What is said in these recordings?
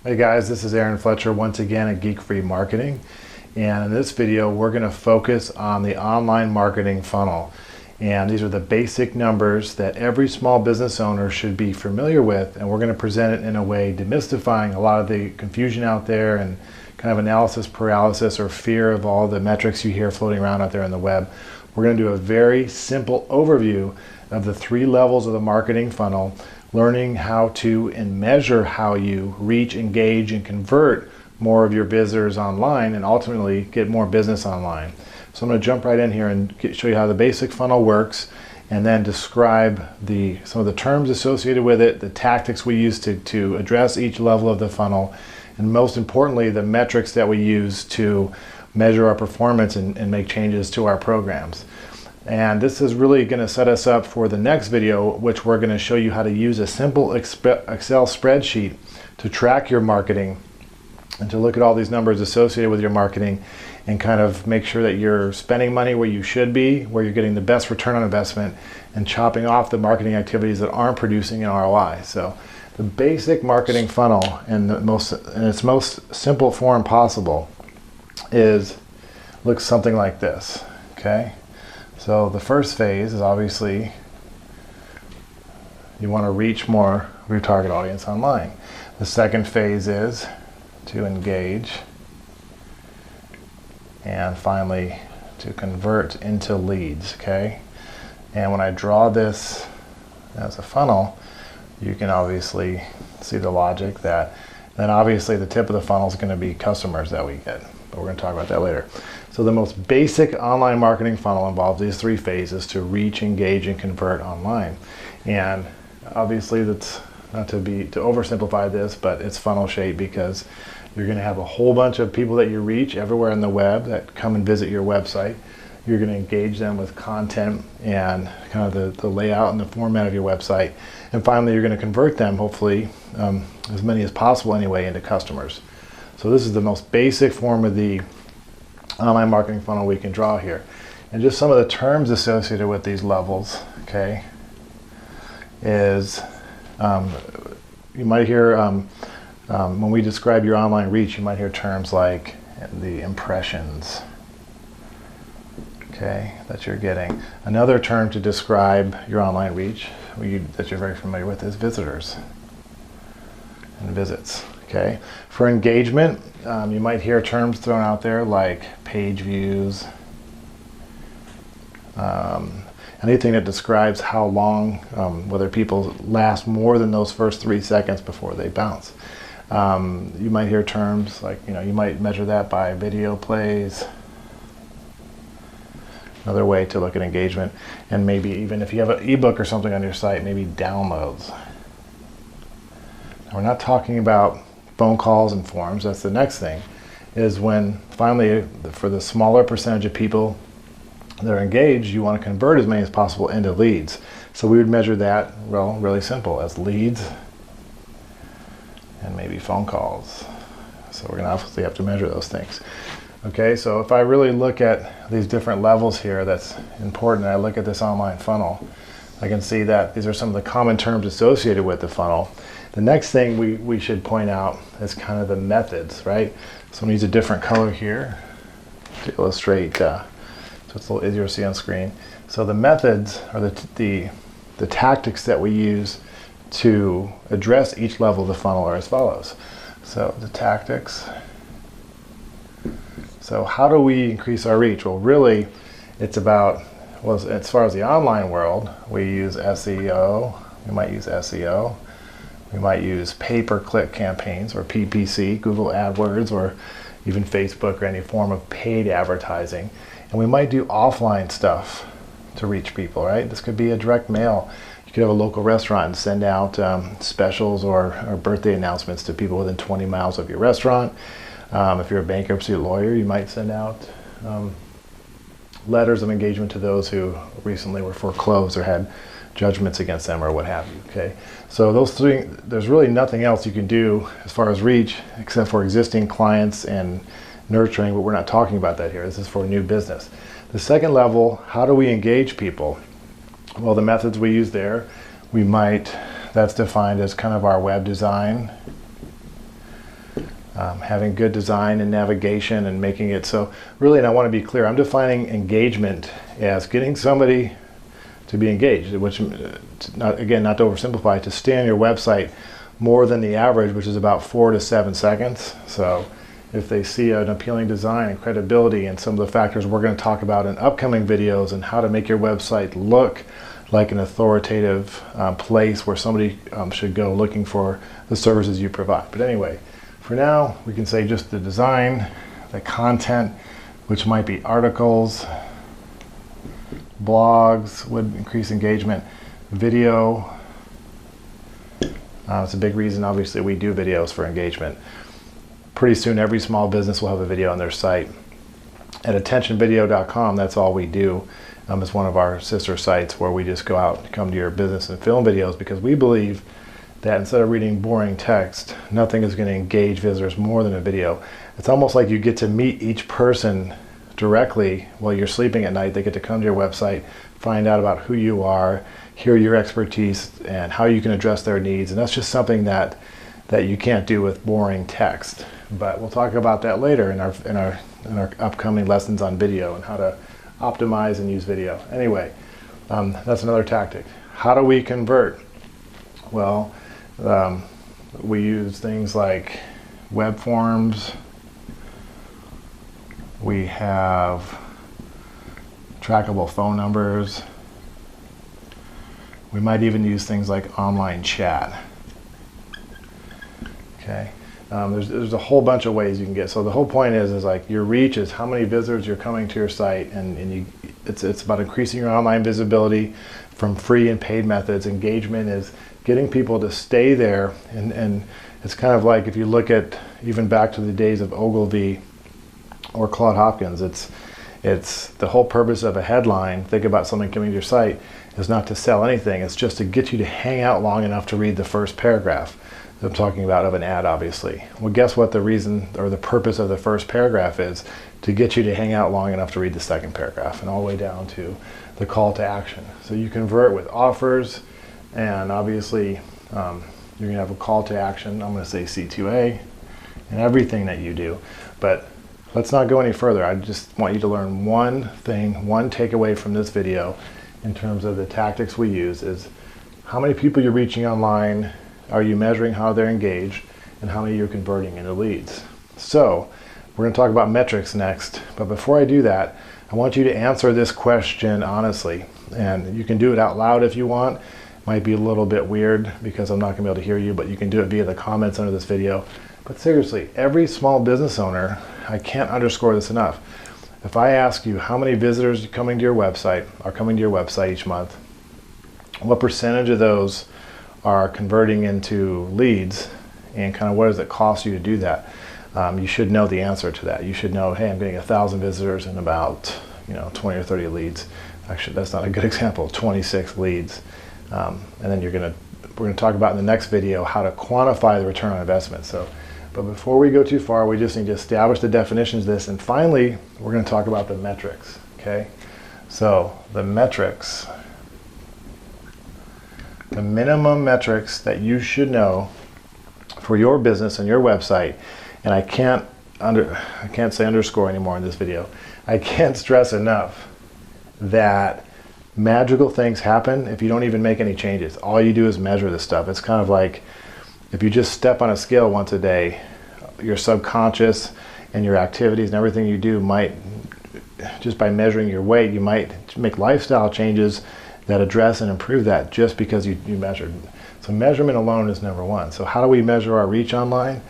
Hey guys, this is Aaron Fletcher once again at Geek Free Marketing, and in this video we're going to focus on the online marketing funnel. And these are the basic numbers that every small business owner should be familiar with, and we're going to present it in a way demystifying a lot of the confusion out there and kind of analysis paralysis or fear of all the metrics you hear floating around out there on the web. We're going to do a very simple overview of the 3 levels of the marketing funnel, learning how to and measure how you reach, engage, and convert more of your visitors online and ultimately get more business online. So I'm going to jump right in here and show you how the basic funnel works, and then describe some of the terms associated with it, the tactics we use to address each level of the funnel, and most importantly, the metrics that we use to measure our performance and make changes to our programs. And this is really going to set us up for the next video, which we're going to show you how to use a simple Excel spreadsheet to track your marketing and to look at all these numbers associated with your marketing and kind of make sure that you're spending money where you should be, where you're getting the best return on investment, and chopping off the marketing activities that aren't producing an ROI. So the basic marketing funnel in its most simple form possible looks something like this. Okay. So the first phase is obviously you want to reach more of your target audience online. The second phase is to engage, and finally to convert into leads. Okay, and when I draw this as a funnel, you can obviously see the logic that then obviously the tip of the funnel is going to be customers that we get, but we're going to talk about that later. So the most basic online marketing funnel involves these 3 phases to reach, engage, and convert online. And obviously that's not to oversimplify this, but it's funnel shaped because you're going to have a whole bunch of people that you reach everywhere on the web that come and visit your website. You're going to engage them with content and kind of the layout and the format of your website. And finally, you're going to convert them, hopefully, as many as possible anyway, into customers. So this is the most basic form of the online marketing funnel we can draw here. And just some of the terms associated with these levels, okay, is you might hear, when we describe your online reach, you might hear terms like the impressions, okay, that you're getting. Another term to describe your online reach that you're very familiar with is visitors and visits. Okay. For engagement, you might hear terms thrown out there like page views, anything that describes how long, whether people last more than those first 3 seconds before they bounce. You might hear terms like, you might measure that by video plays. Another way to look at engagement, and maybe even if you have an ebook or something on your site, maybe downloads. Now, we're not talking about phone calls and forms. That's the next thing, is when finally for the smaller percentage of people that are engaged, you want to convert as many as possible into leads. So we would measure that, well, really simple, as leads and maybe phone calls. So we're going to obviously have to measure those things. Okay, so if I really look at these different levels here, that's important. I look at this online funnel, I can see that these are some of the common terms associated with the funnel. The next thing we should point out is kind of the methods, right? So I'm going to use a different color here to illustrate, so it's a little easier to see on screen. So the methods are the tactics that we use to address each level of the funnel are as follows. So the tactics. So how do we increase our reach? Well, really, it's about, well, as far as the online world, we use SEO. We might use SEO. We might use pay-per-click campaigns, or PPC, Google AdWords, or even Facebook, or any form of paid advertising. And we might do offline stuff to reach people, right? This could be a direct mail. You could have a local restaurant and send out specials or birthday announcements to people within 20 miles of your restaurant. If you're a bankruptcy lawyer, you might send out letters of engagement to those who recently were foreclosed or had judgments against them or what have you. Okay, so those 3, there's really nothing else you can do as far as reach except for existing clients and nurturing, but we're not talking about that here. This is for new business. The second level, how do we engage people? Well, the methods we use there, that's defined as kind of our web design, having good design and navigation and making it so really, and I want to be clear, I'm defining engagement as getting somebody to be engaged, which, again, not to oversimplify, to stay on your website more than the average, which is about 4 to 7 seconds. So if they see an appealing design and credibility and some of the factors we're going to talk about in upcoming videos and how to make your website look like an authoritative place where somebody should go looking for the services you provide. But anyway, for now, we can say just the design, the content, which might be articles, blogs would increase engagement, video. It's a big reason, obviously, we do videos for engagement. Pretty soon, every small business will have a video on their site. At attentionvideo.com, that's all we do. It's one of our sister sites where we just go out and come to your business and film videos, because we believe that instead of reading boring text, nothing is going to engage visitors more than a video. It's almost like you get to meet each person directly while you're sleeping at night. They get to come to your website, find out about who you are, hear your expertise and how you can address their needs. And that's just something that you can't do with boring text. But we'll talk about that later in our upcoming lessons on video and how to optimize and use video. Anyway, that's another tactic. How do we convert? Well, we use things like web forms. We have trackable phone numbers. We might even use things like online chat. Okay, there's a whole bunch of ways you can get. So the whole point is like your reach is how many visitors you're coming to your site, and it's about increasing your online visibility from free and paid methods. Engagement is getting people to stay there, and it's kind of like if you look at even back to the days of Ogilvy or Claude Hopkins, it's the whole purpose of a headline. Think about something coming to your site is not to sell anything. It's just to get you to hang out long enough to read the first paragraph. I'm talking about of an ad, obviously. Well, guess what the reason or the purpose of the first paragraph is? To get you to hang out long enough to read the second paragraph, and all the way down to the call to action. So you convert with offers, and obviously you're going to have a call to action. I'm going to say C2A and everything that you do. But let's not go any further. I just want you to learn one thing, one takeaway from this video in terms of the tactics we use is how many people you're reaching online, are you measuring how they're engaged, and how many you're converting into leads. So we're going to talk about metrics next, but before I do that, I want you to answer this question honestly, and you can do it out loud if you want. It might be a little bit weird because I'm not going to be able to hear you, but you can do it via the comments under this video. But seriously, every small business owner, I can't underscore this enough. If I ask you how many visitors are coming to your website each month, what percentage of those are converting into leads, and kind of what does it cost you to do that? You should know the answer to that. You should know, hey, I'm getting 1,000 visitors and about 20 or 30 leads. Actually, that's not a good example. 26 leads, and then we're going to talk about in the next video how to quantify the return on investment. But before we go too far, we just need to establish the definitions of this, and finally, we're going to talk about the metrics. Okay, so the metrics. The minimum metrics that you should know for your business and your website, and I can't say underscore anymore in this video. I can't stress enough that magical things happen if you don't even make any changes. All you do is measure this stuff. It's kind of like if you just step on a scale once a day, your subconscious and your activities and everything you do might, just by measuring your weight, you might make lifestyle changes that address and improve that just because you measured. So measurement alone is number one. So how do we measure our reach online?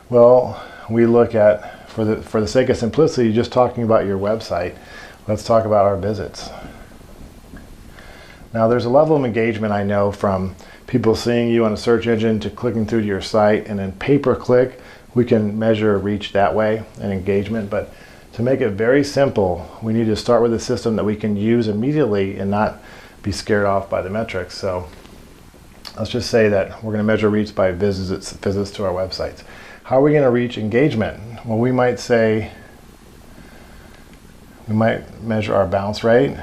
Well, we look at, for the sake of simplicity, just talking about your website, let's talk about our visits. Now there's a level of engagement I know from people seeing you on a search engine to clicking through to your site, and then pay-per-click, we can measure reach that way and engagement. But to make it very simple, we need to start with a system that we can use immediately and not be scared off by the metrics. So let's just say that we're going to measure reach by visits to our websites. How are we going to reach engagement? Well, we might measure our bounce rate.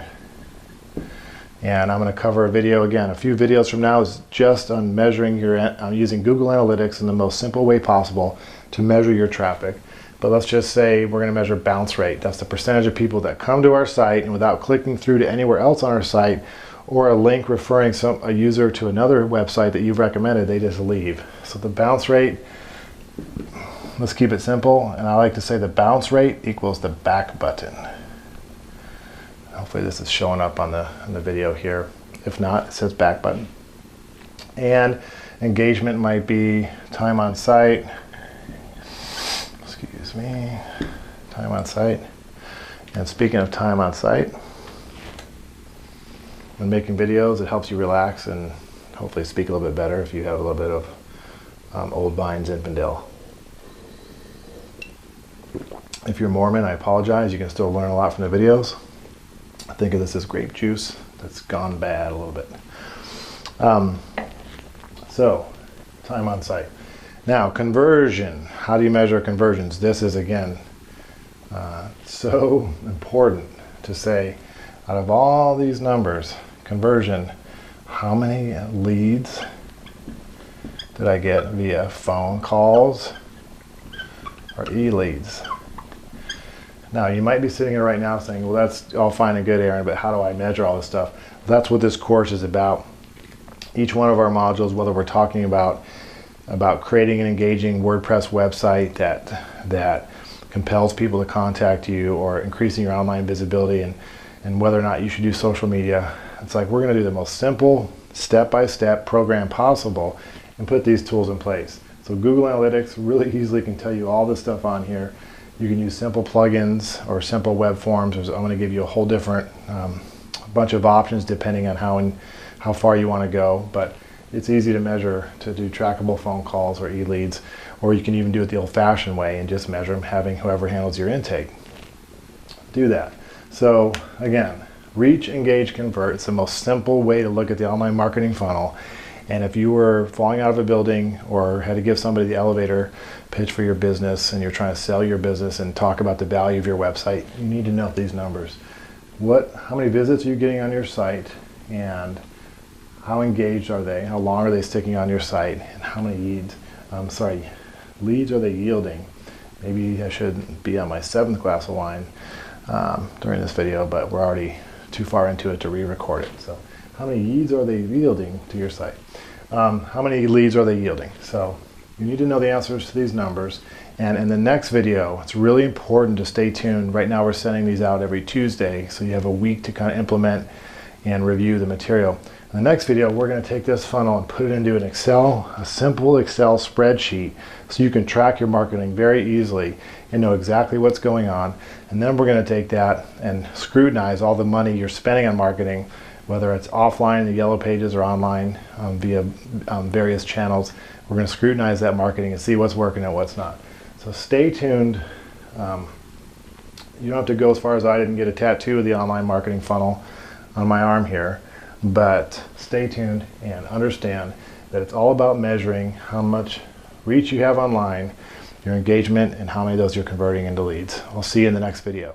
And I'm going to cover a video again. A few videos from now is just on measuring using Google Analytics in the most simple way possible to measure your traffic. But let's just say we're going to measure bounce rate. That's the percentage of people that come to our site and without clicking through to anywhere else on our site or a link referring a user to another website that you've recommended, they just leave. So the bounce rate, let's keep it simple. And I like to say the bounce rate equals the back button. Hopefully this is showing up on the video here. If not, it says back button. And engagement might be time on site. Excuse me. Time on site. And speaking of time on site, when making videos, it helps you relax and hopefully speak a little bit better if you have a little bit of Old Vine Zinfandel. If you're Mormon, I apologize. You can still learn a lot from the videos. Think of this as grape juice that's gone bad a little bit. So, time on site. Now, conversion. How do you measure conversions? This is, again, so important to say, out of all these numbers, conversion, how many leads did I get via phone calls or e-leads? Now, you might be sitting here right now saying, well, that's all fine and good, Aaron, but how do I measure all this stuff? That's what this course is about. Each one of our modules, whether we're talking about creating an engaging WordPress website that compels people to contact you, or increasing your online visibility, and whether or not you should do social media, it's like we're going to do the most simple, step-by-step program possible and put these tools in place. So Google Analytics really easily can tell you all this stuff on here. You can use simple plugins or simple web forms. I'm going to give you a whole different bunch of options depending on how far you want to go. But it's easy to measure, to do trackable phone calls or e-leads, or you can even do it the old-fashioned way and just measure them, having whoever handles your intake do that. So again, reach, engage, convert. It's the most simple way to look at the online marketing funnel. And if you were falling out of a building or had to give somebody the elevator pitch for your business and you're trying to sell your business and talk about the value of your website, you need to know these numbers. How many visits are you getting on your site, and how engaged are they? How long are they sticking on your site? And how many leads are they yielding? Maybe I should be on my 7th glass of wine during this video, but we're already too far into it to re-record it. So how many leads are they yielding to your site? How many leads are they yielding? So you need to know the answers to these numbers. And in the next video, it's really important to stay tuned. Right now we're sending these out every Tuesday, so you have a week to kind of implement and review the material. In the next video, we're going to take this funnel and put it into an Excel, a simple Excel spreadsheet, so you can track your marketing very easily and know exactly what's going on. And then we're going to take that and scrutinize all the money you're spending on marketing, whether it's offline in the Yellow Pages or online via various channels. We're going to scrutinize that marketing and see what's working and what's not. So stay tuned. You don't have to go as far as I did and get a tattoo of the online marketing funnel on my arm here, but stay tuned and understand that it's all about measuring how much reach you have online, your engagement, and how many of those you're converting into leads. I'll see you in the next video.